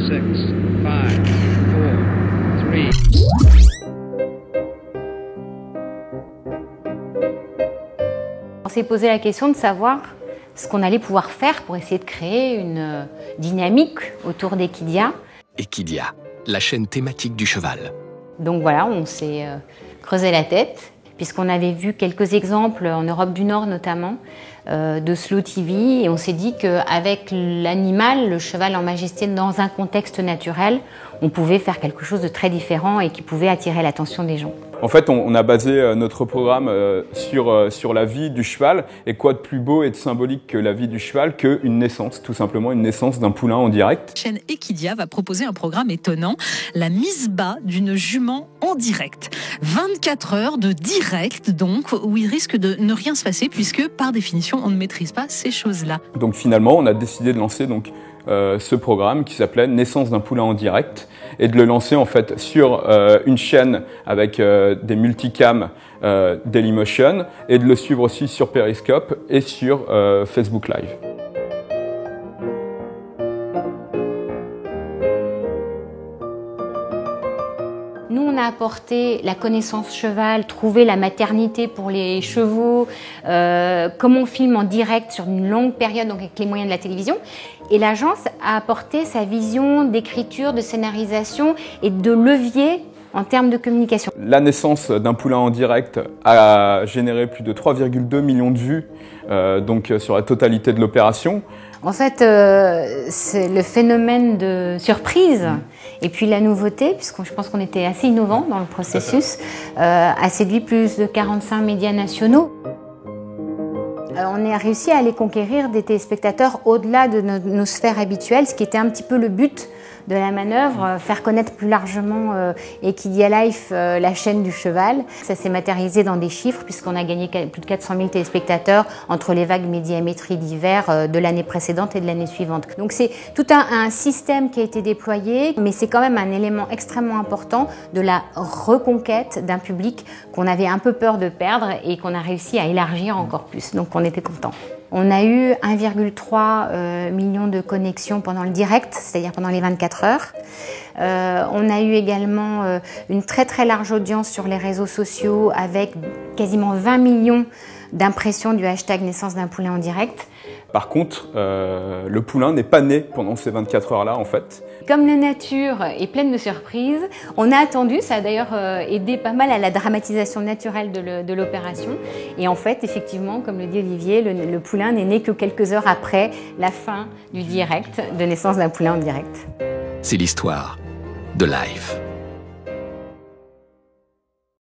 6, 5, 4, 3. On s'est posé la question de savoir ce qu'on allait pouvoir faire pour essayer de créer une dynamique autour d'Equidia. Equidia, la chaîne thématique du cheval. Donc voilà, on s'est creusé la tête, puisqu'on avait vu quelques exemples en Europe du Nord notamment, de slow TV, et on s'est dit qu'avec l'animal, le cheval en majesté, dans un contexte naturel, on pouvait faire quelque chose de très différent et qui pouvait attirer l'attention des gens. En fait, on a basé notre programme sur la vie du cheval. Et quoi de plus beau et de symbolique que la vie du cheval qu'une naissance, tout simplement une naissance d'un poulain en direct. La chaîne Equidia va proposer un programme étonnant, la mise bas d'une jument en direct. 24 heures de direct, donc, où il risque de ne rien se passer, puisque par définition, on ne maîtrise pas ces choses-là. Donc finalement, on a décidé de lancer ce programme qui s'appelait Naissance d'un poulain en direct, et de le lancer en fait sur une chaîne avec des multicams Dailymotion, et de le suivre aussi sur Periscope et sur Facebook Live. Nous, on a apporté la connaissance cheval, trouvé la maternité pour les chevaux, comment on filme en direct sur une longue période, donc avec les moyens de la télévision. Et l'agence a apporté sa vision d'écriture, de scénarisation et de levier en termes de communication. La naissance d'un poulain en direct a généré plus de 3,2 millions de vues donc sur la totalité de l'opération. En fait, c'est le phénomène de surprise et puis la nouveauté, je pense qu'on était assez innovants dans le processus, a séduit plus de 45 médias nationaux. On a réussi à aller conquérir des téléspectateurs au-delà de nos sphères habituelles, ce qui était un petit peu le but de la manœuvre, faire connaître plus largement Equidia Life, la chaîne du cheval. Ça s'est matérialisé dans des chiffres puisqu'on a gagné plus de 400 000 téléspectateurs entre les vagues médiamétrie d'hiver de l'année précédente et de l'année suivante. Donc c'est tout un système qui a été déployé, mais c'est quand même un élément extrêmement important de la reconquête d'un public qu'on avait un peu peur de perdre et qu'on a réussi à élargir encore plus. Donc on était contents. On a eu 1,3 million de connexions pendant le direct, c'est-à-dire pendant les 24 heures. On a eu également une très très large audience sur les réseaux sociaux avec quasiment 20 millions d'impressions du hashtag naissance d'un poulain en direct. Par contre, le poulain n'est pas né pendant ces 24 heures-là en fait. Comme la nature est pleine de surprises, on a attendu, ça a d'ailleurs aidé pas mal à la dramatisation naturelle de l'opération. Et en fait, effectivement, comme le dit Olivier, le poulain n'est né que quelques heures après la fin du direct, de naissance d'un poulain en direct. C'est l'histoire de Life.